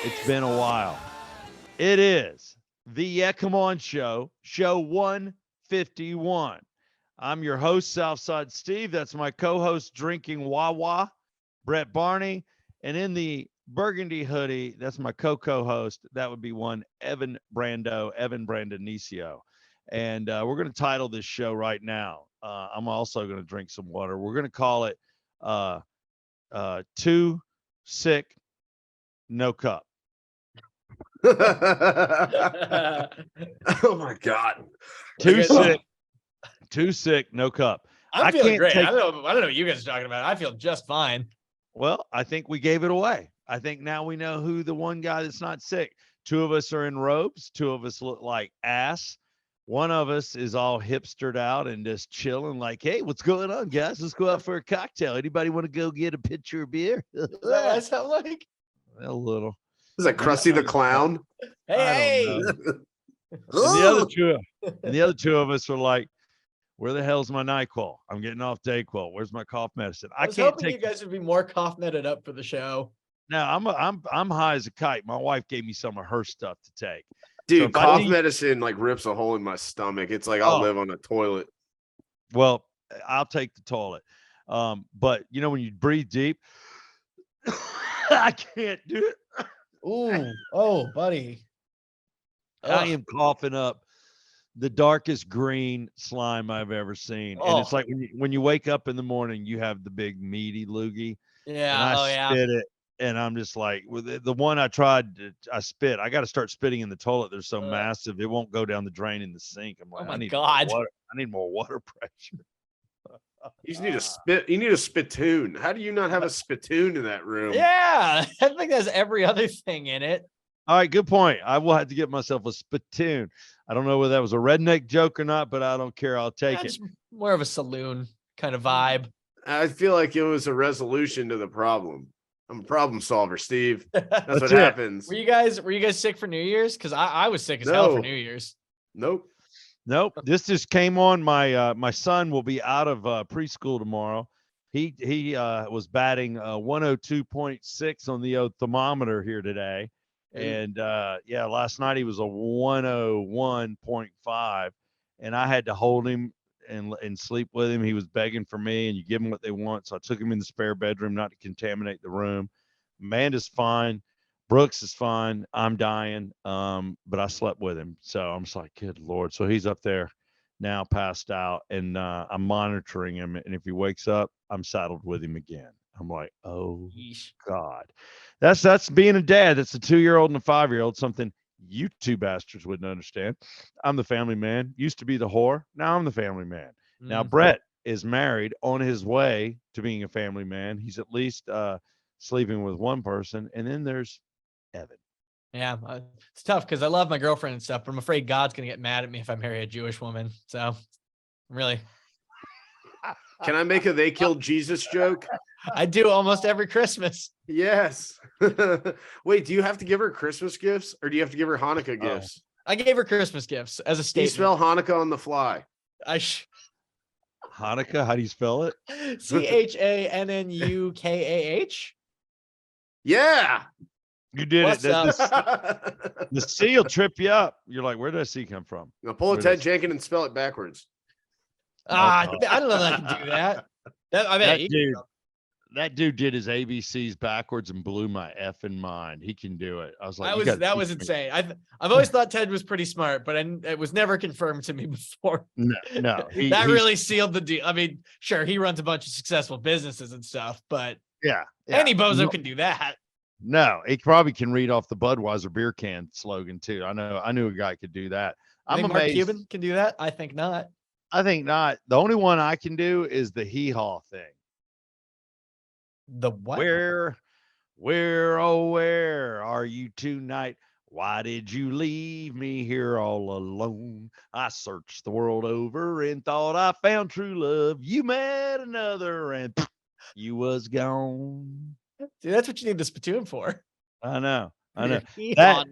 It's been a while. It is the Yeah Come On Show, show 151. I'm your host, Southside Steve. That's my co-host, Drinking Wawa, Brett Barney. And in the burgundy hoodie, that's my co-host. That would be one Evan Brandonicio. And we're going to title this show right now. I'm also going to drink some water. We're going to call it Too Sick, No Cup. Oh my God. Too sick, no cup. I'm feeling great. I don't know what you guys are talking about. I feel just fine. Well, I think we gave it away. I think now we know who the one guy that's not sick. Two of us are in robes. Two of us look like ass. One of us is all hipstered out and just chilling like, hey, what's going on, guys? Let's go out for a cocktail. Anybody want to go get a pitcher of beer? Is that what I sound like? A little. Is that Krusty the Clown? Hey. And the other two of us are like, where the hell's my NyQuil? I'm getting off Dayquil. Where's my cough medicine? I was hoping you guys would be more cough netted up for the show. No, I'm high as a kite. My wife gave me some of her stuff to take. Dude, so cough medicine like rips a hole in my stomach. It's like I'll live on a toilet. Well, I'll take the toilet. But you know when you breathe deep, I can't do it. Ooh, oh, buddy. I am coughing up the darkest green slime I've ever seen. And it's like when you wake up in the morning, you have the big meaty loogie. Yeah. And I spit it. And I'm just like, with the one I tried, I spit. I got to start spitting in the toilet. They're so massive, it won't go down the drain in the sink. I'm like, oh my I need God. more water. I need more water pressure. You just need a spit. You need a spittoon. How do you not have a spittoon in that room? Yeah, I think there's every other thing in it. All right, good point. I will have to get myself a spittoon. I don't know whether that was a redneck joke or not, but I don't care. I'll take it. More of a saloon kind of vibe. I feel like it was a resolution to the problem. I'm a problem solver, Steve. That's what happens. Were you guys sick for New Year's? Because I was sick as hell for New Year's. Nope. This just came on. My son will be out of preschool tomorrow. He was batting 102.6 on the thermometer here today. And last night he was a 101.5, and I had to hold him and sleep with him. He was begging for me, and you give them what they want. So I took him in the spare bedroom not to contaminate the room. Amanda's fine. Brooks is fine. I'm dying. But I slept with him. So I'm just like, good Lord. So he's up there now passed out, and I'm monitoring him. And if he wakes up, I'm saddled with him again. I'm like, oh God. That's being a dad. That's a 2-year-old and a 5-year-old, something you two bastards wouldn't understand. I'm the family man. Used to be the whore. Now I'm the family man. Mm-hmm. Now Brett is married, on his way to being a family man. He's at least sleeping with one person. And then there's Evan. Yeah, it's tough because I love my girlfriend and stuff, but I'm afraid God's going to get mad at me if I marry a Jewish woman. So really. Can I make a they killed Jesus joke? I do almost every Christmas. Yes. Wait, do you have to give her Christmas gifts or do you have to give her Hanukkah gifts? I gave her Christmas gifts as a statement. You spell Hanukkah on the fly. Hanukkah, how do you spell it? CHANNUKAH. Yeah. You did it. The C will trip you up. You're like, where did that C come from? Now pull a Ted Jenkins and spell it backwards. I don't know that I can do that. That dude did his ABCs backwards and blew my effing mind. He can do it. I was like, that was insane. I've always thought Ted was pretty smart, but it was never confirmed to me before. No, that really sealed the deal. I mean, sure, he runs a bunch of successful businesses and stuff, but any bozo can do that. No, he probably can read off the Budweiser beer can slogan too. I knew a guy could do that. I'm amazed. Mark Cuban can do that. I think not. The only one I can do is the hee-haw thing. The what? Where are you tonight? Why did you leave me here all alone? I searched the world over and thought I found true love. You met another and you was gone. Dude, that's what you need the spittoon for. I know. Do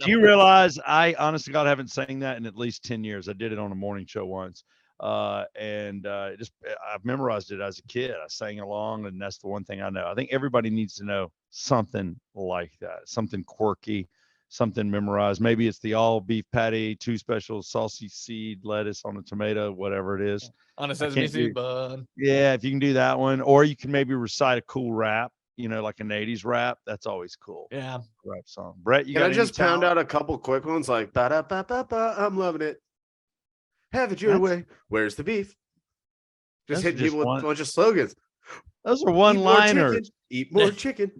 you realize I honestly God haven't sang that in at least 10 years. I did it on a morning show once. I've memorized it as a kid. I sang along, and that's the one thing I know. I think everybody needs to know something like that, something quirky, something memorized. Maybe it's the all beef patty, 2 special saucy seed lettuce on a tomato, whatever it is. On a sesame seed bun. Yeah, if you can do that one, or you can maybe recite a cool rap, like an 80s rap. That's always cool. Yeah. Rap song. Brett, you Can got I just pound talent? out a couple quick ones like ba-da-ba-ba-ba, I'm loving it. Have it your way. Where's the beef? Just hitting people with a bunch of slogans. Those are one-liners. Eat more chicken.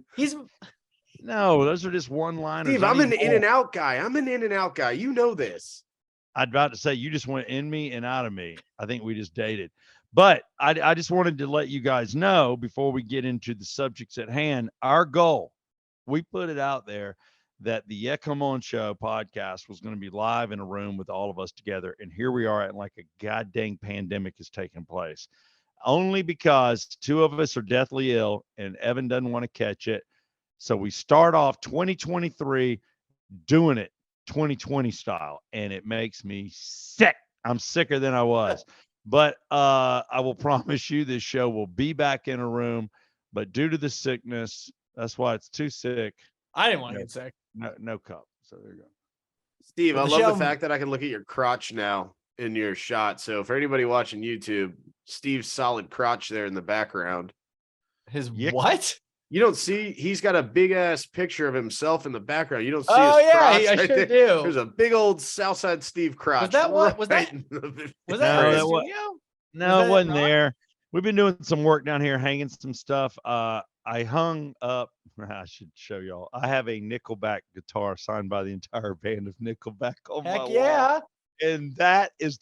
No, those are just one-liners. Steve, I'm an In-N-Out guy. You know this. I'd about to say you just went in me and out of me. I think we just dated. But I just wanted to let you guys know before we get into the subjects at hand, our goal, we put it out there that the Yeah Come On Show podcast was going to be live in a room with all of us together. And here we are at like a goddamn pandemic is taking place. Only because 2 of us are deathly ill and Evan doesn't want to catch it. So we start off 2023 doing it 2020 style, and it makes me sick. I'm sicker than I was. But I will promise you this show will be back in a room, but due to the sickness, that's why it's too sick. I didn't want to get sick. No cup. So there you go. Steve, I love the fact that I can look at your crotch now in your shot. So for anybody watching YouTube, Steve's solid crotch there in the background. His what? You don't see, he's got a big ass picture of himself in the background. You don't see his crotch I sure there. do. There's a big old Southside Steve crotch. Was that what? Was that in the studio? No, it wasn't there. We've been doing some work down here, hanging some stuff. I hung up, I should show y'all. I have a Nickelback guitar signed by the entire band of Nickelback on my wall. And that is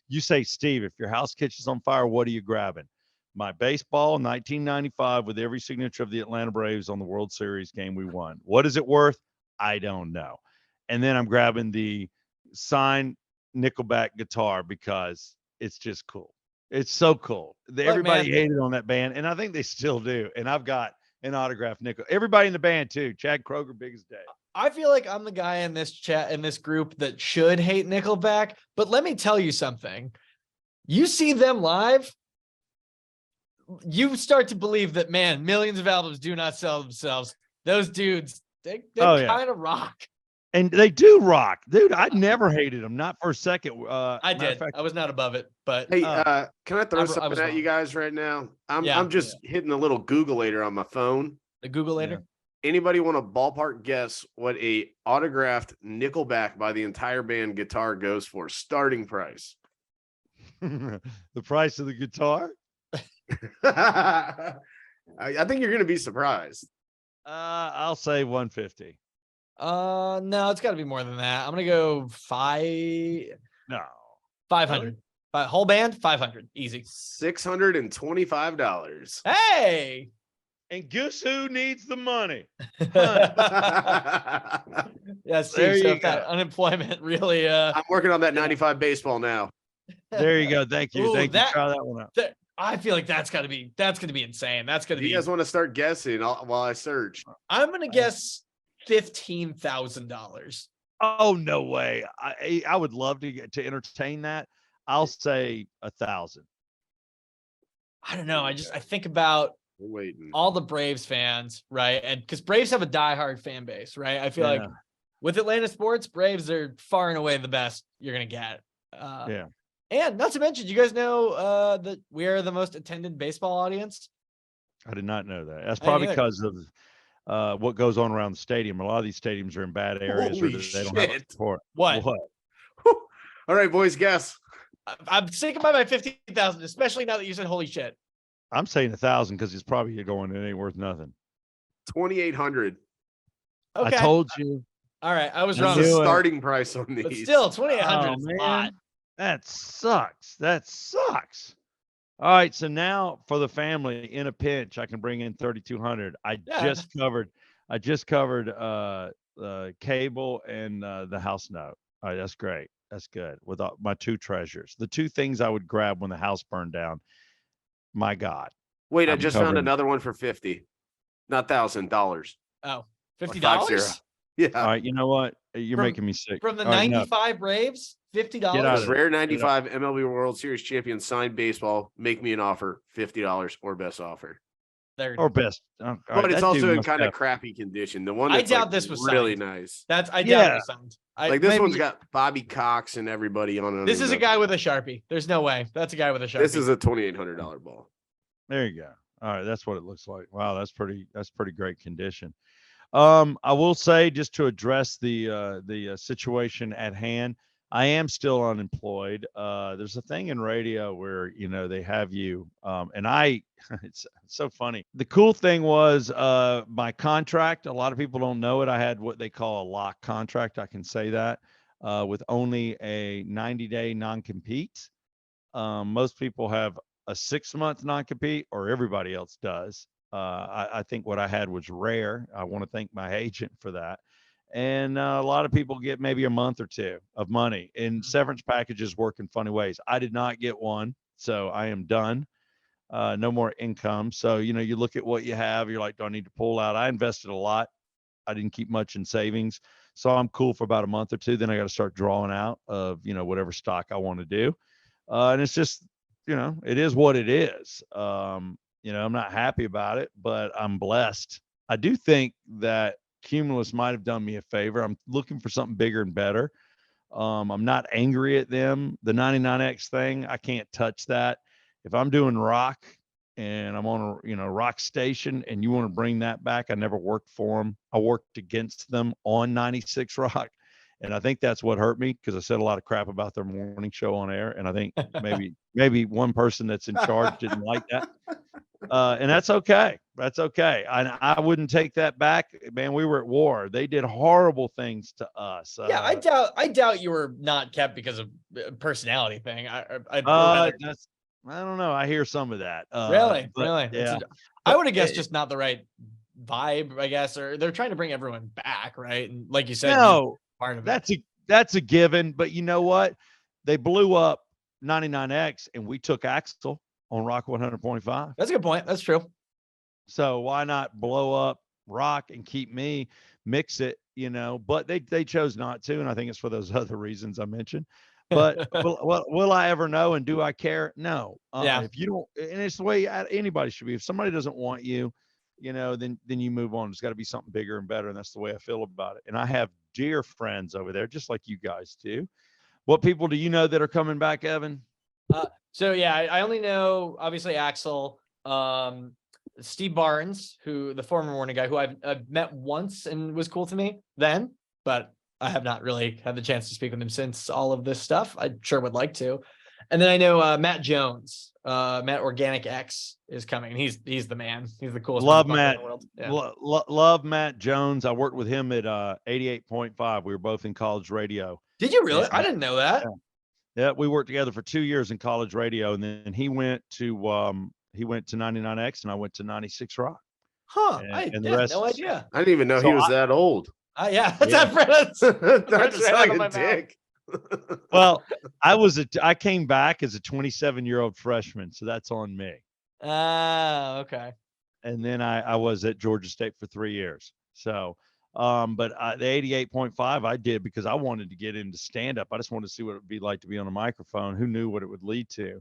you say, Steve, if your house catches on fire, what are you grabbing? My baseball 1995 with every signature of the Atlanta Braves on the World Series game we won. What is it worth? I don't know. And then I'm grabbing the signed Nickelback guitar because it's just cool. It's so cool. Everybody hated on that band, and I think they still do. And I've got an autographed Nickel. Everybody in the band too. Chad Kroger, big as day. I feel like I'm the guy in this chat, in this group that should hate Nickelback. But let me tell you something. You see them live, you start to believe that, man, millions of albums do not sell themselves. Those dudes, they kind of rock. And they do rock. Dude, I never hated them. Not for a second. I did. I was not above it. But hey, can I throw something at you guys right now? I'm just hitting a little Googleator on my phone. The Googleator? Yeah. Anybody want to ballpark guess what a autographed Nickelback by the entire band guitar goes for? Starting price. The price of the guitar? I think you're going to be surprised. I'll say 150. No, it's got to be more than that. I'm going to go 500. Really? Whole band, 500. Easy. $625. Hey. And guess who needs the money? Yeah, Steve, so that unemployment really I'm working on that 95 baseball now. There you go. Thank you. Ooh, Try that one out. I feel like that's gonna be insane. That's gonna be. You guys want to start guessing while I search? I'm gonna guess $15,000. Oh, no way. I would love to entertain that. I'll say 1,000. I don't know. I think about all the Braves fans, right? And because Braves have a diehard fan base, right? I feel like with Atlanta sports, Braves are far and away the best you're gonna get. And not to mention, you guys know that we are the most attended baseball audience. I did not know that. That's probably because of what goes on around the stadium. A lot of these stadiums are in bad areas where they don't have support. What? All right, boys, guess. I'm sticking by my 15,000, especially now that you said holy shit. I'm saying 1,000 because it's probably going. It ain't worth nothing. 2,800. Okay. I told you. All right, I was wrong. The starting price on these. But still, 2,800 is a lot. That sucks. All right, so now for the family in a pinch, I can bring in 3,200. I just covered cable and the house note. All right, that's great. That's good. With my 2 treasures, the 2 things I would grab when the house burned down. My God. Wait, I just found another one for $50, not $1,000. Oh, $50? Yeah. All right, you know what? You're making me sick. From the 95 Braves, $50. Rare 95 MLB World Series champion signed baseball. Make me an offer. $50 or best offer. Or best. But it's also in kind of crappy condition. The one that's I doubt this was really signed. nice. I doubt it was signed. This one's got Bobby Cox and everybody on it. This is a guy with a Sharpie. There's no way. That's a guy with a Sharpie. This is a $2,800 ball. There you go. All right, that's what it looks like. Wow, that's pretty great condition. I will say, just to address the situation at hand, I am still unemployed. There's a thing in radio where, they have you, and it's so funny. The cool thing was, my contract, a lot of people don't know it. I had what they call a lock contract. I can say that, with only a 90-day non-compete. Most people have a 6-month non-compete, or everybody else does. I think what I had was rare. I want to thank my agent for that. And a lot of people get maybe a month or two of money, and severance packages work in funny ways. I did not get one, so I am done. No more income. So, you look at what you have, you're like, do I need to pull out? I invested a lot. I didn't keep much in savings. So I'm cool for about a month or two. Then I got to start drawing out of, whatever stock I want to do. And it's just, it is what it is. I'm not happy about it, but I'm blessed. I do think that Cumulus might have done me a favor. I'm looking for something bigger and better. I'm not angry at them. The 99X thing, I can't touch that. If I'm doing rock and I'm on a rock station and you want to bring that back, I never worked for them. I worked against them on 96 Rock. And I think that's what hurt me, because I said a lot of crap about their morning show on air. And I think maybe one person that's in charge didn't like that. And that's okay. That's okay. I wouldn't take that back, man. We were at war. They did horrible things to us. Yeah, I doubt you were not kept because of a personality thing. I don't know. I hear some of that. Really? Yeah. I would have guessed just not the right vibe, I guess, or they're trying to bring everyone back, right? And like you said, no, part of that's a given. But you know what? They blew up 99X, and we took Axel on Rock 100.5. That's a good point. That's true. So why not blow up Rock and keep me, mix it, but they chose not to. And I think it's for those other reasons I mentioned. But will I ever know? And do I care? No. If you don't, and it's the way anybody should be. If somebody doesn't want you, then you move on. There's got to be something bigger and better. And that's the way I feel about it. And I have dear friends over there, just like you guys do. What people do you know that are coming back, Evan? So yeah, I only know obviously Axel, Steve Barnes, who the former morning guy, who I've met once and was cool to me then, but I have not really had the chance to speak with him since all of this stuff. I sure would like to. And then I know Matt Jones, Matt Organic X is coming. He's the man. He's the coolest. Love Matt. In the world. Yeah. Love Matt Jones. I worked with him at 88.5. We were both in college radio. Did you really? I didn't know that. Yeah, we worked together for 2 years in college radio, and then he went to 99X, and I went to 96 Rock. Huh? I had no idea. I didn't even know he was that old. Yeah, that's That's like a dick. Well, I came back as a 27-year-old freshman, so that's on me. Okay. And then I was at Georgia State for 3 years. So, but the 88.5 I did because I wanted to get into stand-up. I just wanted to see what it would be like to be on a microphone. Who knew what it would lead to?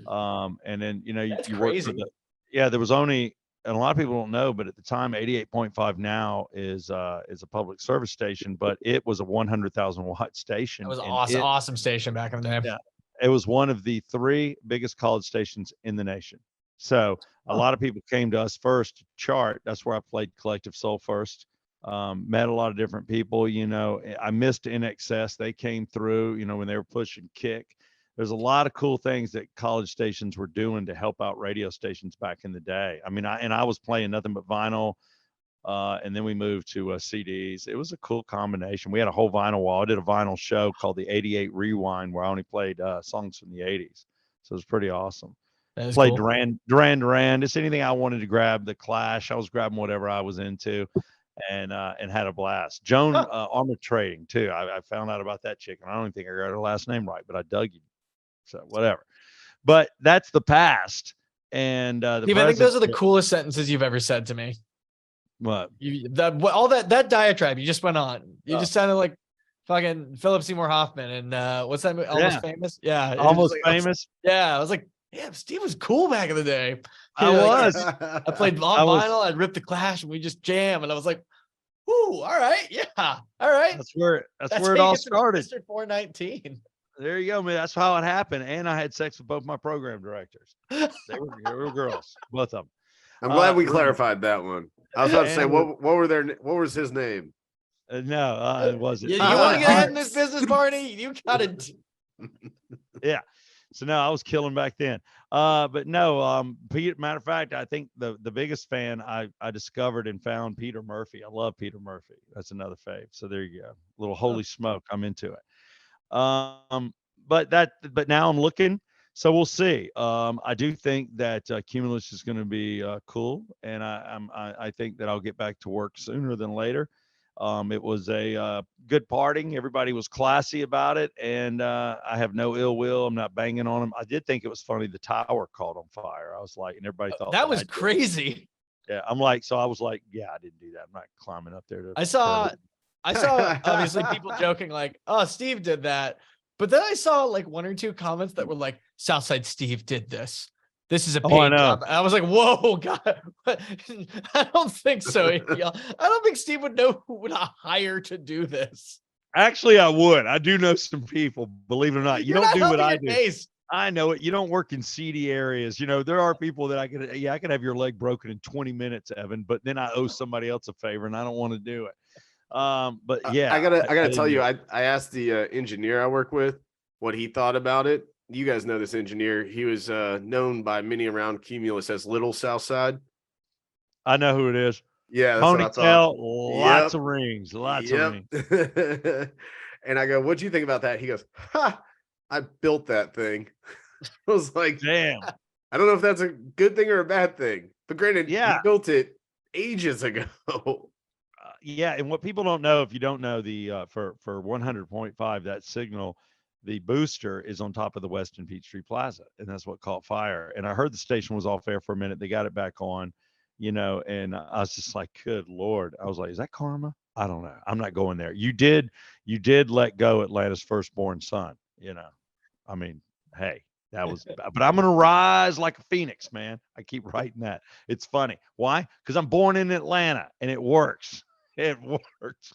And then, you work for there was only, and a lot of people don't know, but at the time, 88.5 now is a public service station, but it was a 100,000 watt station. It was awesome station back in the day. Yeah, it was one of the 3 biggest college stations in the nation. So a lot of people came to us first to chart. That's where I played Collective Soul first. Met a lot of different people. I missed NXS. They came through. When they were pushing Kick. There's a lot of cool things that college stations were doing to help out radio stations back in the day. I mean, I was playing nothing but vinyl, and then we moved to CDs. It was a cool combination. We had a whole vinyl wall. I did a vinyl show called the 88 Rewind, where I only played songs from the 80s. So it was pretty awesome. Played cool. Duran. Just anything I wanted to grab. The Clash. I was grabbing whatever I was into, and had a blast. Joan Armor Trading too. I found out about that chick, and I don't even think I got her last name right, but I dug you. So whatever, but that's the past. And I think those are the coolest sentences you've ever said to me. What? All that diatribe you just went on. You just sounded like fucking Philip Seymour Hoffman and what's that movie? Almost Famous? Yeah. Almost Famous. Yeah. I was like, damn, Steve was cool back in the day. I was. I played vinyl. I'd rip the Clash and we just jam. And I was like, ooh, all right. Yeah. All right. That's where it all started. Mr. 419. There you go, man. That's how it happened. And I had sex with both my program directors. They were girls, both of them. I'm glad we clarified that one. I was about to say, what was his name? No, it wasn't. You want to get ahead in this business, Barney? You got it. Yeah. So no, I was killing back then. But no, Peter, matter of fact, I think the biggest fan I discovered and found Peter Murphy. I love Peter Murphy. That's another fave. So there you go. A little holy smoke. I'm into it. But now I'm looking. So we'll see. I do think that Cumulus is going to be cool, and I think that I'll get back to work sooner than later. It was a good partying. Everybody was classy about it, and I have no ill will. I'm not banging on them. I did think it was funny. The tower caught on fire. I was like, and everybody thought that was crazy. Yeah, I was like, yeah, I didn't do that. I'm not climbing up there. I saw obviously people joking like, oh, Steve did that. But then I saw like one or two comments that were like, Southside Steve did this. This is a paid job. And I was like, whoa, God. I don't think so. I don't think Steve would know who would hire to do this. Actually, I would. I do know some people, believe it or not. You don't do what I do. Case. I know it. You don't work in seedy areas. You know, there are people that I could have your leg broken in 20 minutes, Evan, but then I owe somebody else a favor and I don't want to do it. But yeah, I gotta tell you, I asked the engineer I work with what he thought about it. You guys know this engineer. He was known by many around Cumulus as Little Southside. I know who it is. Yeah, that's ponytail, lots of rings, lots of rings. And I go, "What'd you think about that?" He goes, "Ha! I built that thing." I was like, "Damn." I don't know if that's a good thing or a bad thing, but granted, he built it ages ago. Yeah, and what people don't know, if you don't know, the for 100.5, that signal, the booster is on top of the Westin Peachtree Plaza, and that's what caught fire. And I heard the station was off air for a minute. They got it back on, you know, and I was just like, good Lord. I was like, is that karma? I don't know. I'm not going there. You did let go Atlanta's firstborn son, you know. I mean, hey, that was, but I'm going to rise like a phoenix, man. I keep writing that. It's funny. Why? Because I'm born in Atlanta and it works. It works.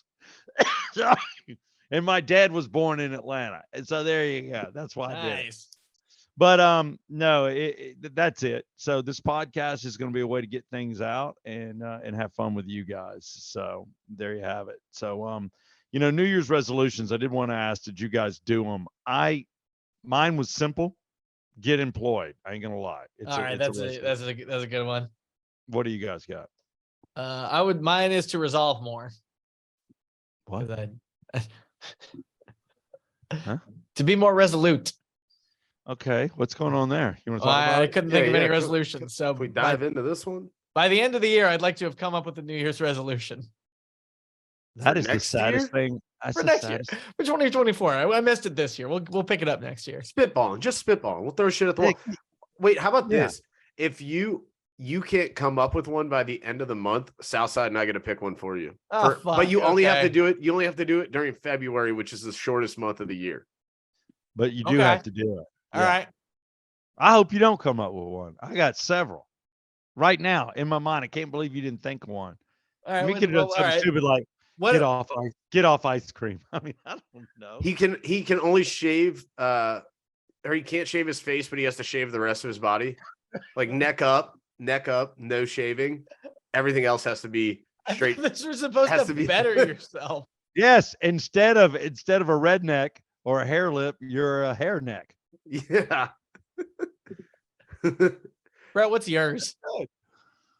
And my dad was born in Atlanta. And so there you go. That's why I did it. But no, that's it. So this podcast is going to be a way to get things out and have fun with you guys. So there you have it. So you know, New Year's resolutions, I did want to ask, did you guys do them? Mine was simple. Get employed. I ain't gonna lie. All right, that's a good one. What do you guys got? Mine is to resolve more. What? Huh? To be more resolute. Okay, what's going on there? You want to talk about I couldn't think of any resolutions. So we dive into this one. By the end of the year, I'd like to have come up with a New Year's resolution. That is the saddest thing. For next year. For 2024. I missed it this year. We'll pick it up next year. Spitballing. We'll throw shit at the wall. Wait, how about this? If you can't come up with one by the end of the month, Southside and I got to pick one for you. But you only have to do it. You only have to do it during February, which is the shortest month of the year. But you do have to do it. All right. I hope you don't come up with one. I got several right now in my mind. I can't believe you didn't think of one. All right. We could have done something stupid like get off ice cream. I mean, I don't know. He can only shave or he can't shave his face, but he has to shave the rest of his body. Like neck up, no shaving. Everything else has to be straight. This was supposed to better yourself. Yes, instead of a redneck or a hair lip, you're a hair neck. Yeah. Brett, what's yours?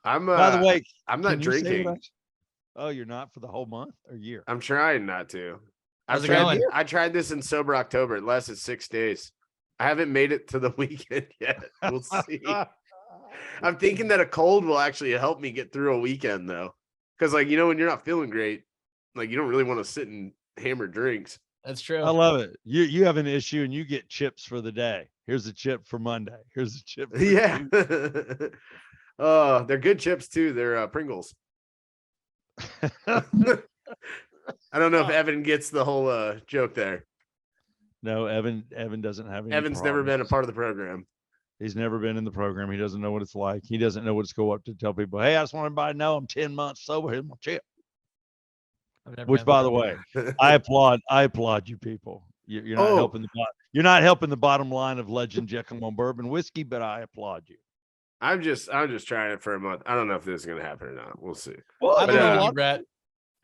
By the way, I'm not drinking. Oh, you're not for the whole month or year? I'm trying not to. I tried this in sober October. It lasted 6 days. I haven't made it to the weekend yet. We'll see. I'm thinking that a cold will actually help me get through a weekend though. Because like, you know, when you're not feeling great, like you don't really want to sit and hammer drinks. That's true. I love it. You have an issue and you get chips for the day. Here's a chip for Monday. Here's a chip for Tuesday. They're good chips too. They're Pringles. I don't know if Evan gets the whole joke there. No, Evan doesn't have any Evan's never been a part of the program. He's never been in the program. He doesn't know what it's like. He doesn't know what it's go up to tell people, hey, I just want everybody to know I'm 10 months sober. Here's my chip. Which, by the way, I applaud you people. You're not helping you're not helping the bottom line of Legend Jekyll on Bourbon Whiskey, but I applaud you. I'm just trying it for a month. I don't know if this is gonna happen or not. We'll see. Well, I believe you, Brett.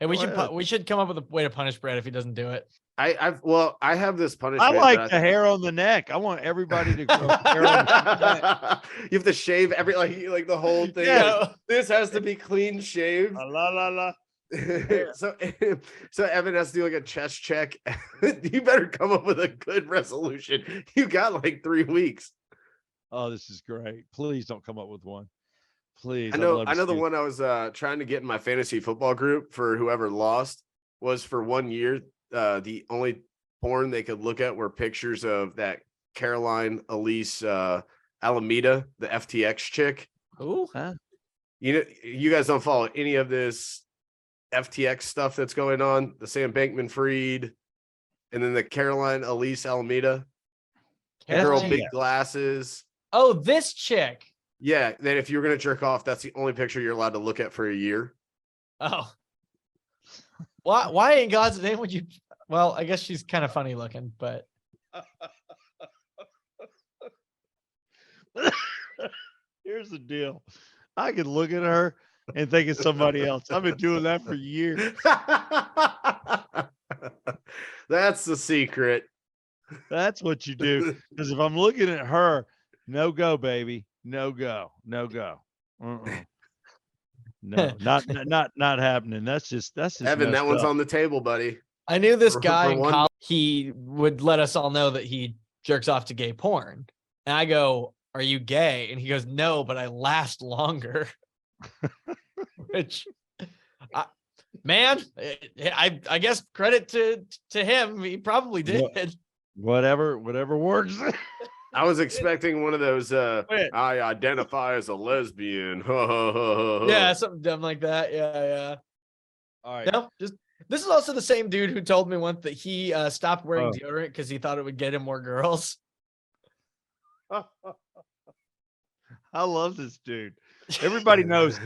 Hey, we should come up with a way to punish Brett if he doesn't do it. I have this punishment. I like the hair on the neck. I want everybody to grow hair on the neck. You have to shave every like the whole thing. Yeah. Like, this has to be clean shaved. La la la. So Evan has to do like a chest check. You better come up with a good resolution. You got like 3 weeks. Oh, this is great. Please don't come up with one. Please. I know the one I was trying to get in my fantasy football group for whoever lost was for 1 year. The only porn they could look at were pictures of that Caroline Elise Alameda, the FTX chick. Who? Huh? You guys don't follow any of this FTX stuff that's going on, the Sam Bankman-Fried, and then the Caroline Elise Alameda, girl, big glasses. Oh, this chick. Yeah, then if you're gonna jerk off, that's the only picture you're allowed to look at for a year. Oh, why in God's name would you? Well, I guess she's kind of funny looking, but here's the deal: I could look at her and think of somebody else. I've been doing that for years. That's the secret. That's what you do. Because if I'm looking at her, no go, baby. No go. No go. No, not happening. That's just Evan, that one's on the table, buddy. I knew this guy in college. He would let us all know that he jerks off to gay porn. And I go, are you gay? And he goes, no, but I last longer. Which, I guess credit to him. He probably did. Whatever works. I was expecting one of those. I identify as a lesbian. Yeah, something dumb like that. Yeah. All right. No, this is also the same dude who told me once that he stopped wearing deodorant because he thought it would get him more girls. I love this dude. Everybody knows.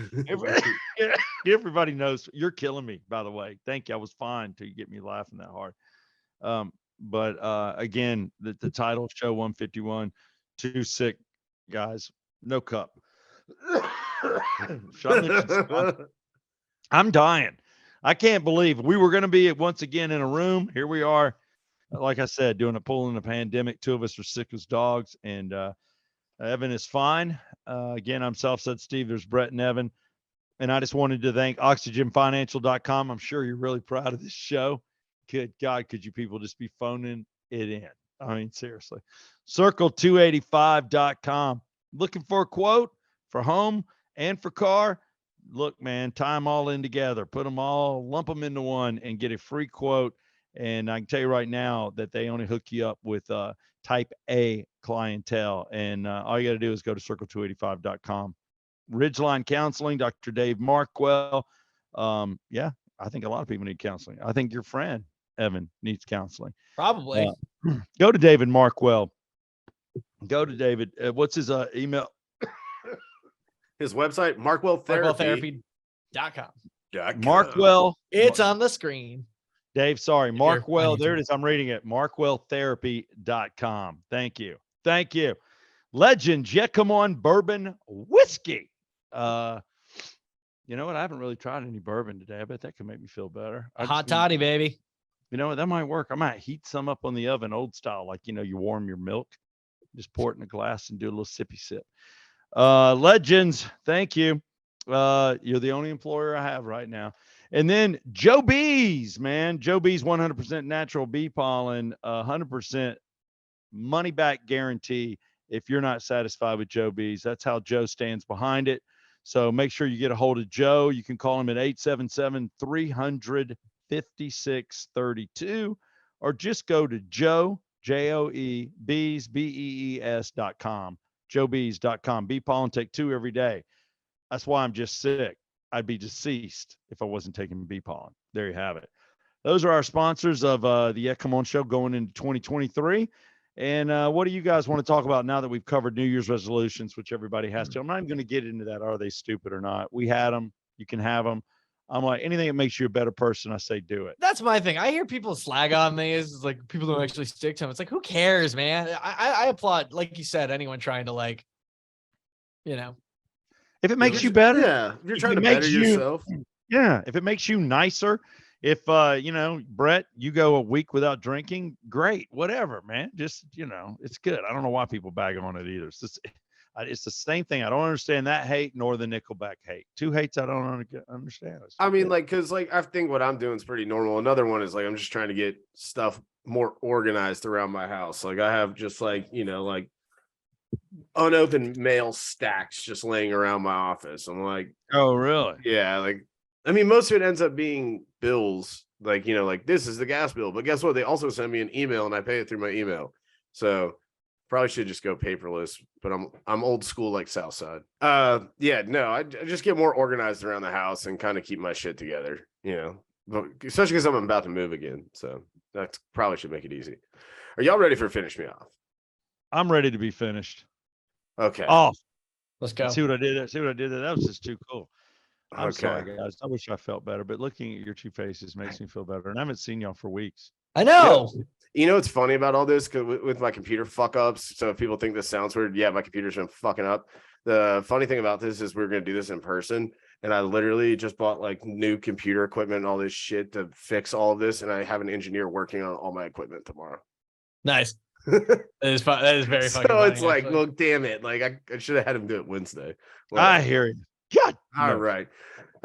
Everybody knows. You're killing me, by the way. Thank you. I was fine till you get me laughing that hard. But again, the title, show 151, too sick, guys. No cup. I'm dying. I can't believe we were going to be once again in a room. Here we are. Like I said, doing a pull in a pandemic. 2 of us are sick as dogs, and Evan is fine. Again, I'm Southside Steve. There's Brett and Evan. And I just wanted to thank oxygenfinancial.com. I'm sure you're really proud of this show. Good God, could you people just be phoning it in? I mean, seriously. Circle285.com. Looking for a quote for home and for car? Look, man, tie them all in together. Put them all, lump them into one and get a free quote. And I can tell you right now that they only hook you up with type A clientele. And all you got to do is go to circle285.com. Ridgeline Counseling, Dr. Dave Markwell. Yeah, I think a lot of people need counseling. I think your friend, Evan, needs counseling. Probably. Go to David Markwell. Go to David. What's his email? His website, markwelltherapy.com. Markwell. It's on the screen. Dave, sorry. Markwell. There it is. I'm reading it. markwelltherapy.com. Thank you. Thank you. Legend Jekyll on Bourbon Whiskey. You know what? I haven't really tried any bourbon today. I bet that could make me feel better. Hot toddy, baby. You know what? That might work. I might heat some up on the oven, old style, like, you warm your milk. Just pour it in a glass and do a little sippy sip. Legends, thank you. You're the only employer I have right now. And then Joe B's, man. Joe B's 100% natural bee pollen, 100% money back guarantee if you're not satisfied with Joe B's. That's how Joe stands behind it. So make sure you get a hold of Joe. You can call him at 877-300-5632 or just go to Joe, J-O-E, Bees, B-E-E-S.com, joebees.com. Bee pollen, take 2 every day. That's why I'm just sick. I'd be deceased if I wasn't taking bee pollen. There you have it. those are our sponsors of the Yeah Come On show going into 2023. And what do you guys want to talk about now that we've covered New Year's resolutions, which everybody has to? I'm not even going to get into that. Are they stupid or not? We had them. You can have them. I'm like, anything that makes you a better person, I say do it. That's my thing. I hear people slag on me. It's like people don't actually stick to them. It's like, who cares, man? I applaud, like you said, anyone trying to like, if it makes you better. Yeah. If you're trying to better yourself. Yeah. If it makes you nicer. If, Brett, you go a week without drinking, great, whatever, man. Just, it's good. I don't know why people bag on it either. It's the same thing. I don't understand that hate nor the Nickelback hate. Two hates I don't understand. I mean, because I think what I'm doing is pretty normal. Another one is I'm just trying to get stuff more organized around my house. I have just unopened mail stacks just laying around my office. I'm like, oh, really? Yeah. I mean, most of it ends up being bills. This is the gas bill. But guess what? They also send me an email and I pay it through my email. So probably should just go paperless, but I'm old school like Southside. I just get more organized around the house and kind of keep my shit together, but especially because I'm about to move again. So that probably should make it easy. Are y'all ready for Finish Me Off? I'm ready to be finished. Okay. Off. Let's go. See what I did? That was just too cool. I'm Okay. sorry, guys. I wish I felt better, but looking at your two faces makes me feel better. And I haven't seen y'all for weeks. I know. You know what's funny about all this? Because with my computer fuck ups, so if people think this sounds weird, yeah, my computer's been fucking up. The funny thing about this is we're going to do this in person. And I literally just bought new computer equipment and all this shit to fix all of this. And I have an engineer working on all my equipment tomorrow. Nice. That is fun. That is very fucking So funny, it's like, actually. well, damn it. I should have had him do it Wednesday. I hear you. God. All right.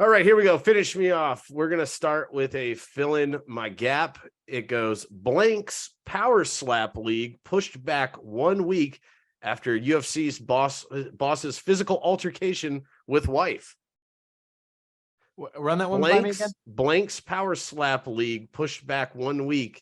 All right, here we go. Finish me off. We're going to start with a fill in my gap. It goes Blank's Power Slap League pushed back 1 week after UFC's boss's physical altercation with wife. Run that one by me again. Blank's Power Slap League pushed back 1 week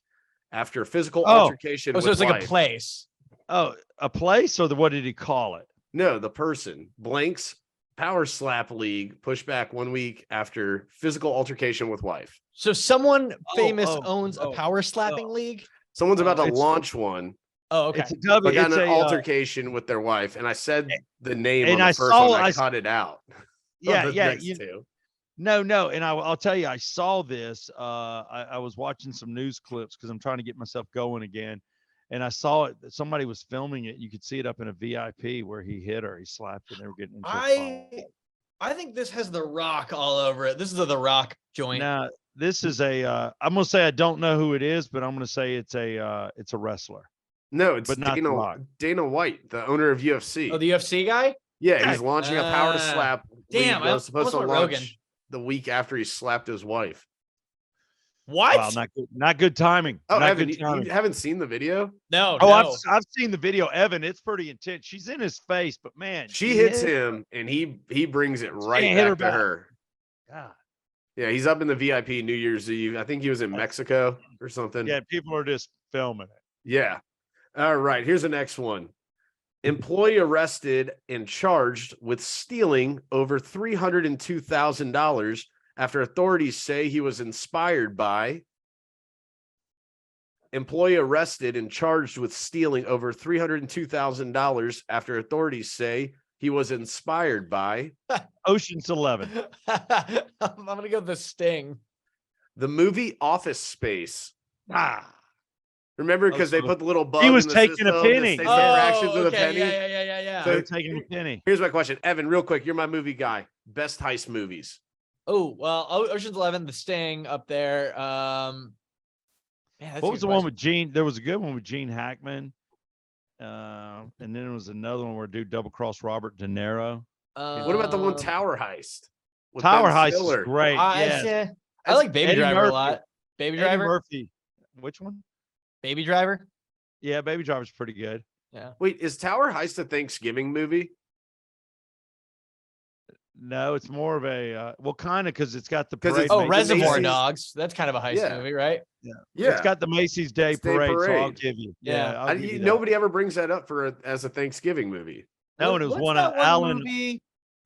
after physical altercation with so it's wife. like a place. Oh, a place, or what did he call it? No, the person. Blank's Power Slap League pushed back 1 week after physical altercation with wife. So someone famous owns a power slapping league? Someone's about to launch one. Oh, okay. It's a W. Got an altercation with their wife, and I said the name and on the first one. I cut it out. Yeah. No, and I'll tell you, I saw this. I was watching some news clips because I'm trying to get myself going again. And I saw it. Somebody was filming it. You could see it up in a VIP where he hit her. He slapped her. And they were getting into I think this has The Rock all over it. This is The Rock joint. Now, this is I'm gonna say I don't know who it is, but I'm gonna say it's a wrestler. No, it's but Dana White, the owner of UFC. Oh, the UFC guy? Yeah, he's launching a power slap. Damn, I was supposed to launch the week after he slapped his wife. What? Wow, not good timing. Oh, Evan, you haven't seen the video? No. I've seen the video, Evan. It's pretty intense. She's in his face, but man, she hits him, and he brings it right back to her. God. Yeah, he's up in the VIP New Year's Eve. I think he was in Mexico or something. Yeah, people are just filming it. Yeah. All right, here's the next one. Employee arrested and charged with stealing over $302,000 after authorities say he was inspired by. Employee arrested and charged with stealing over $302,000 after authorities say he was inspired by. Ocean's 11. I'm going to go with The Sting. The movie Office Space. Remember, because they put the little bug. He was in the taking a penny. Fractions of a penny. Yeah. So taking a penny. Here's my question, Evan. Real quick, you're my movie guy. Best heist movies. Oh well, Ocean's 11, The Sting up there. Man, what was the one with Gene? There was a good one with Gene Hackman, and then there was another one where dude double crossed Robert De Niro. What about the one Tower Heist? Tower Heist is great. I like Baby Driver a lot. Baby Driver. Murphy. Which one? Baby Driver. Yeah, Baby Driver's pretty good. Yeah. Wait, is Tower Heist a Thanksgiving movie? No, it's more of a kind of, because it's got the parade. Reservoir Dogs. That's kind of a heist movie, right? Yeah. It's got the Macy's Day Parade, so I'll give you. Yeah. Nobody ever brings that up as a Thanksgiving movie. No, and it was one of Alan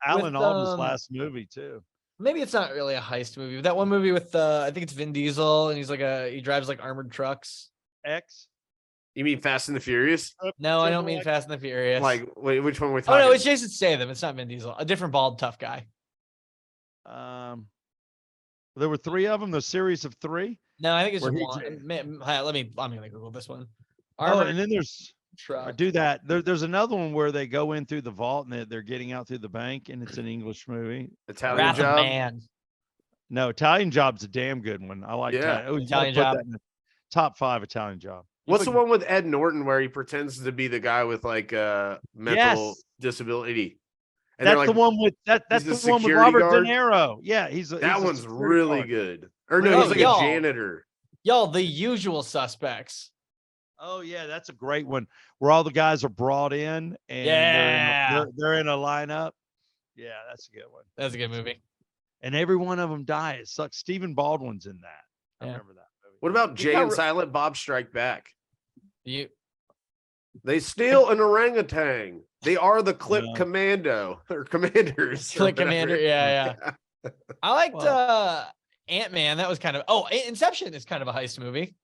Alda's last movie too. maybe it's not really a heist movie. That one movie with I think it's Vin Diesel, and he drives like armored trucks. X. You mean Fast and the Furious? No, I don't mean Fast and the Furious. Like, wait, which one we're Oh talking? no, it's Jason Statham. It's not Vin Diesel. A different bald tough guy. There were 3 of them. The series of 3. No, I think it's just one. I'm gonna Google this one. Armored and then there's truck. Do that. There's another one where they go in through the vault and they're getting out through the bank, and it's an English movie. Italian Wrath Job. of Man. No, Italian Job's a damn good one. I like Italian Job. That in the top 5 Italian Job. What's the one with Ed Norton where he pretends to be the guy with like a mental disability? And that's like, the one with that's the one with Robert De Niro. Yeah, that one's really good. Or no, he's like a janitor. Y'all, The Usual Suspects. Oh yeah, that's a great one where all the guys are brought in and they're in a lineup. Yeah, that's a good one. That's a good movie. And every one of them die. It sucks. Stephen Baldwin's in that. I remember that movie. What about Jay and Silent Bob Strike Back? They steal an orangutan. They are the Clip Commando or Commanders. Clip Commander, yeah. I liked Ant-Man. That was kind of Inception is kind of a heist movie.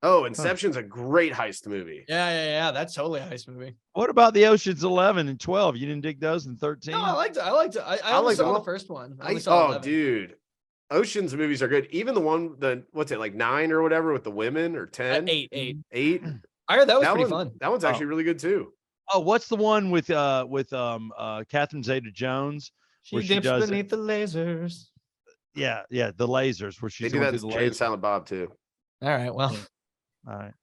Oh, Inception's a great heist movie. Yeah. That's totally a heist movie. What about the Oceans 11 and 12? You didn't dig those in 13? No, I liked it. I only saw the first one. Dude. Oceans movies are good. Even the one, like 9 or whatever with the women, or 10? 8. 8? I heard that was pretty fun. That one's actually really good too. Oh, what's the one with Catherine Zeta-Jones? She dips beneath the lasers. Yeah, the lasers where she's they do that to Jay and Silent Bob too. All right, well. All right.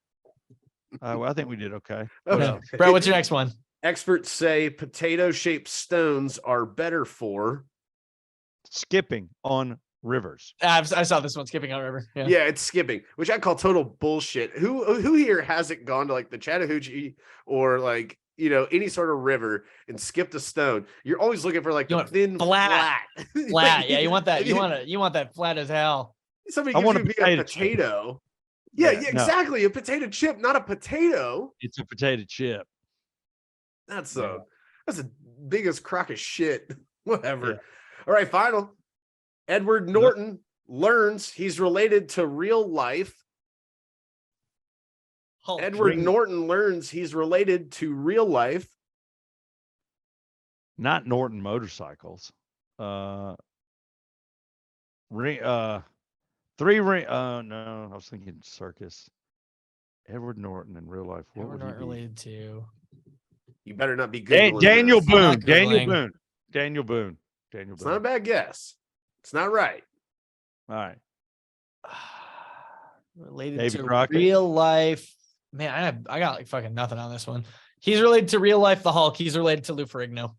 Well, I think we did okay. Okay. Bro, what's your next one? Experts say potato-shaped stones are better for skipping on rivers. I saw this one, skipping on river. Yeah, it's skipping, which I call total bullshit. Who here hasn't gone to like the Chattahoochee or like any sort of river and skipped a stone? You're always looking for like thin flat. Yeah, you want that. You want that flat as hell. Somebody gives you a potato. Yeah, exactly. A potato chip, not a potato. It's a potato chip. That's the biggest crock of shit. Whatever. Yeah. All right, final. Edward Norton learns he's related to real life. Edward Norton learns he's related to real life. Not Norton motorcycles. 3 ring. No, I was thinking circus. Edward Norton in real life. What would he be related to? You better not be good. Daniel Boone. Daniel Boone. It's not a bad guess. It's not right. All right. Related Davey to Crockett. Real life. Man, I got like fucking nothing on this one. He's related to real life the Hulk. He's related to Lou Ferrigno.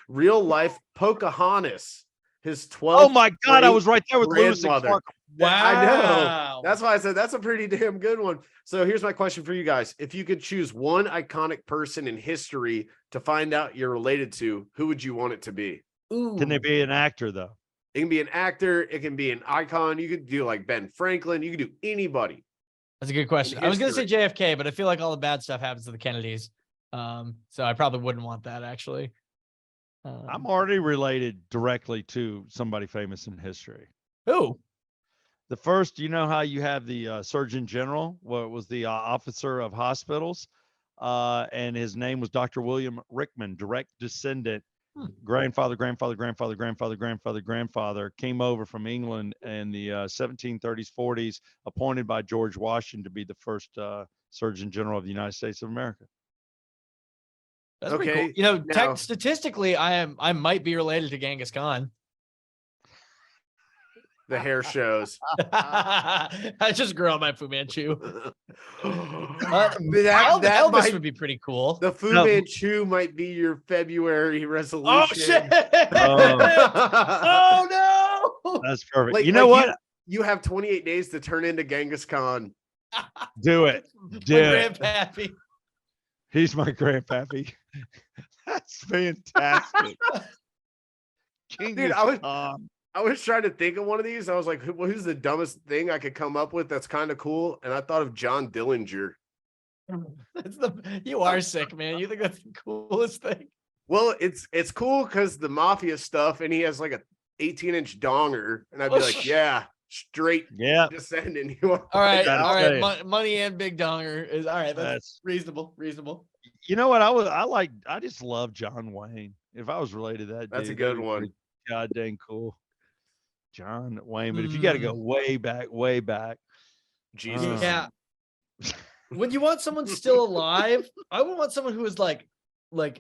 Real life Pocahontas. His 12th. Oh my God, I was right there with Lewis and Clark. Wow. I know. That's why I said that's a pretty damn good one. So here's my question for you guys. If you could choose one iconic person in history to find out you're related to, who would you want it to be? Ooh. Can they be an actor though? It can be an actor. It can be an icon. You could do like Ben Franklin. You could do anybody. That's a good question. I was going to say JFK, but I feel like all the bad stuff happens to the Kennedys. So I probably wouldn't want that actually. I'm already related directly to somebody famous in history. Who? The first, you know how you have the Surgeon General, what was the officer of hospitals, and his name was Dr. William Rickman, direct descendant, grandfather, came over from England in the 1730s, 40s, appointed by George Washington to be the first Surgeon General of the United States of America. That's okay. Cool. Statistically, I might be related to Genghis Khan. The hair shows. I just grew up my Fu Manchu. Elvis would be pretty cool. The Fu Manchu might be your February resolution. Oh shit! Oh no! That's perfect. You know what? You have 28 days to turn into Genghis Khan. Do it. Do it. Grandpappy. He's my grandpappy. That's fantastic. Dude, I was trying to think of one of these. I was like, who's the dumbest thing I could come up with that's kind of cool? And I thought of John Dillinger. You are sick, man. You think that's the coolest thing? Well, it's cool because the mafia stuff, and he has like 18-inch donger, and I'd be like, yeah, straight descending. All right. Money and big donger is all right. That's reasonable. You know what? I just love John Wayne. If I was related to that, that's dude, a good one. God dang cool. John Wayne. But if you got to go way back. Jesus. Yeah. When you want someone still alive, I would want someone who is like I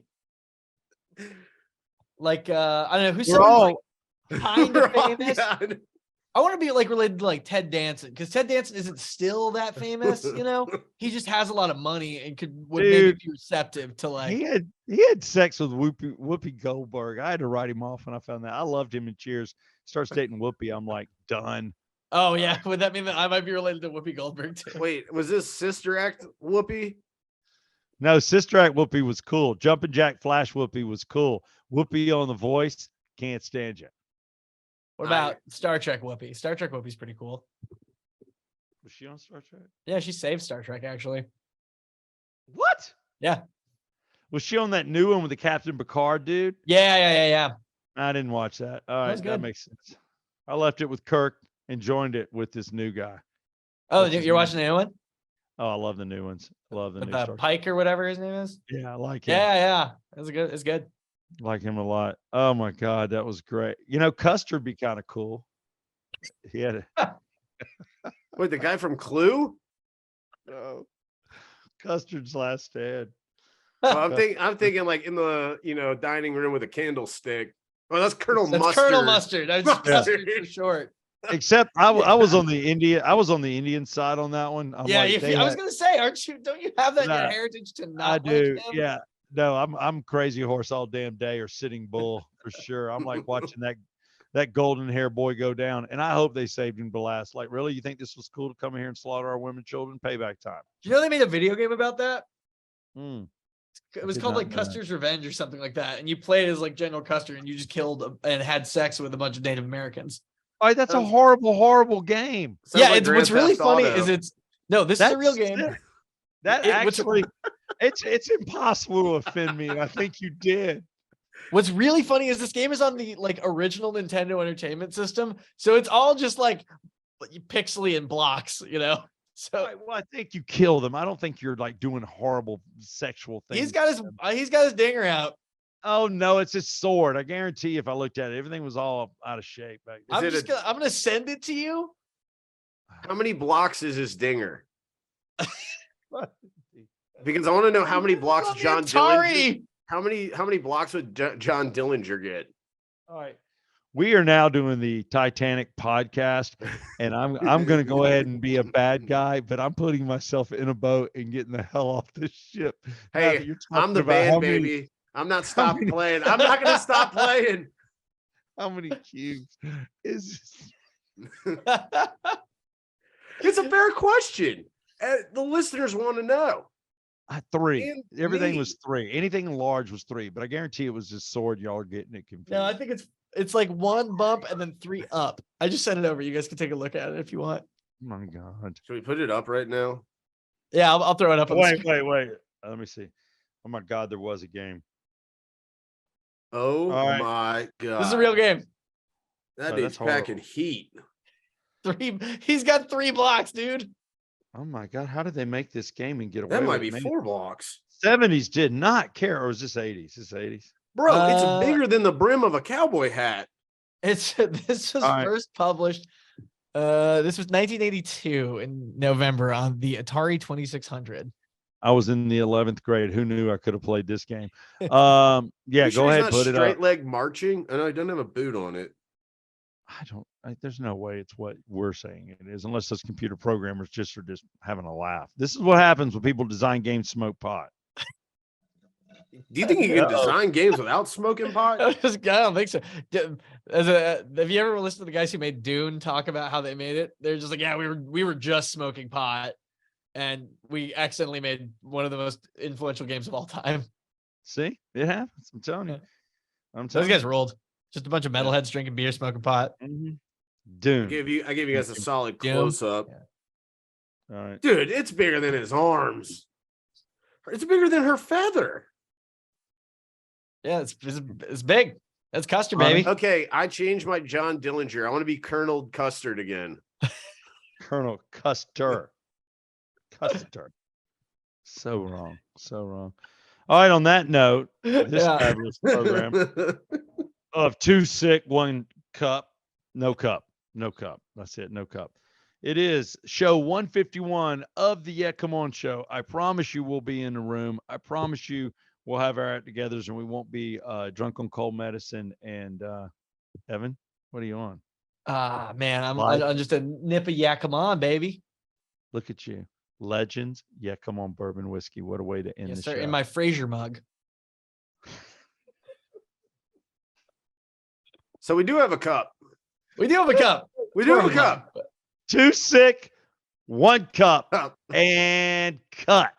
don't know, who's someone kind of famous. God. I want to be like related to like Ted Danson, because Ted Danson isn't still that famous, you know. He just has a lot of money and would maybe be receptive to like. He had sex with Whoopi Goldberg. I had to write him off when I found that. I loved him in Cheers. Starts dating Whoopi, I'm like done. Oh yeah, would that mean that I might be related to Whoopi Goldberg too? Wait, was this Sister Act Whoopi? No, Sister Act Whoopi was cool. Jumpin' Jack Flash Whoopi was cool. Whoopi on The Voice, can't stand you. What about Star Trek Whoopi? Star Trek Whoopi's pretty cool. Was she on Star Trek? Yeah, she saved Star Trek actually. What? Yeah. Was she on that new one with the Captain Picard dude? Yeah. I didn't watch that. All right, that makes sense. I left it with Kirk and joined it with this new guy. Oh, you're watching the new one? Oh, I love the new ones. Love the with new Star Pike or whatever his name is. Yeah, I like him. Yeah. It's good. Like him a lot. Oh my God, that was great. You know, Custer would be kind of cool. He had a Wait, the guy from Clue? No. Custard's Last Stand. Well, I'm thinking like in the dining room with a candlestick. Oh, that's Colonel Mustard. Colonel Mustard. That's Mustard for short. Except I was on the Indian side on that one. I was gonna say, don't you have that in your heritage to not? I do. Like him? Yeah. No, I'm Crazy Horse all damn day or Sitting Bull for sure. I'm like watching that golden hair boy go down, and I hope they saved him to last. Like, really, you think this was cool to come here and slaughter our women, children? Payback time. Do you know they made a video game about that? It was called like Custer's Revenge or something like that, and you played as like General Custer, and you just killed and had sex with a bunch of Native Americans. All right, that's a horrible game. Yeah, like what's really funny is this is a real game. It's impossible to offend me. I think you did. What's really funny is this game is on the like original Nintendo Entertainment System, so it's all just like pixely and blocks, you know. So well, I think you kill them. I don't think you're like doing horrible sexual things. He's got his dinger out. Oh no, it's his sword. I guarantee if I looked at it, everything was all out of shape back then. I'm gonna send it to you. How many blocks is his dinger? Because I want to know how many blocks John Dillinger. How many blocks would John Dillinger get? All right. We are now doing the Titanic podcast, and I'm going to go ahead and be a bad guy, but I'm putting myself in a boat and getting the hell off this ship. Hey, I'm the band, baby. I'm not stopping playing. I'm not going to stop playing. How many cubes is this? It's a fair question. The listeners want to know. 3. Everything was 3. Anything large was 3, but I guarantee it was this sword. Y'all are getting it confused. No, I think it's like 1 bump and then 3 up. I just sent it over. You guys can take a look at it if you want. Oh my God. Should we put it up right now? Yeah, I'll throw it up. Wait. Let me see. Oh my God, there was a game. Oh my God. This is a real game. That dude's packing heat. He's got 3 blocks, dude. Oh my God, how did they make this game and get away with it? That might be 4 blocks. 70s did not care, or was this 80s? This 80s. Bro, it's bigger than the brim of a cowboy hat. This was first published. This was 1982 in November on the Atari 2600. I was in the 11th grade. Who knew I could have played this game? Yeah, go ahead, put it up. Straight leg marching. I know it doesn't have a boot on it. There's no way it's what we're saying it is, unless those computer programmers are just having a laugh. This is what happens when people design games smoke pot. Do you think you can design games without smoking pot? I don't think so. Have you ever listened to the guys who made Dune talk about how they made it? They're just like, yeah, we were just smoking pot, and we accidentally made one of the most influential games of all time. See, it happens. I'm telling you. Those guys rolled. Just a bunch of metalheads drinking beer, smoking pot. Mm-hmm. Dune. I gave you guys a solid close up. Yeah. All right, dude, it's bigger than his arms. It's bigger than her feather. Yeah, it's big. That's Custard, baby. Okay, I changed my John Dillinger. I want to be Colonel Custard again. Colonel Custer. Custer. So wrong. So wrong. All right. On that note, this fabulous program of 2 sick, 1 cup, no cup, no cup. That's it. No cup. It is show 151 of the Yeah Come On show. I promise you we'll be in the room. I promise you we'll have our get-togethers and we won't be drunk on cold medicine. And Evan, what are you on? Man, I'm just a nip of Yeah Come On, baby. Look at you. Legends. Yeah, come on, bourbon whiskey. What a way to end the show. In my Fraser mug. So we do have a cup. We do have a cup. We do have a cup. 2 sick, 1 cup, and cut.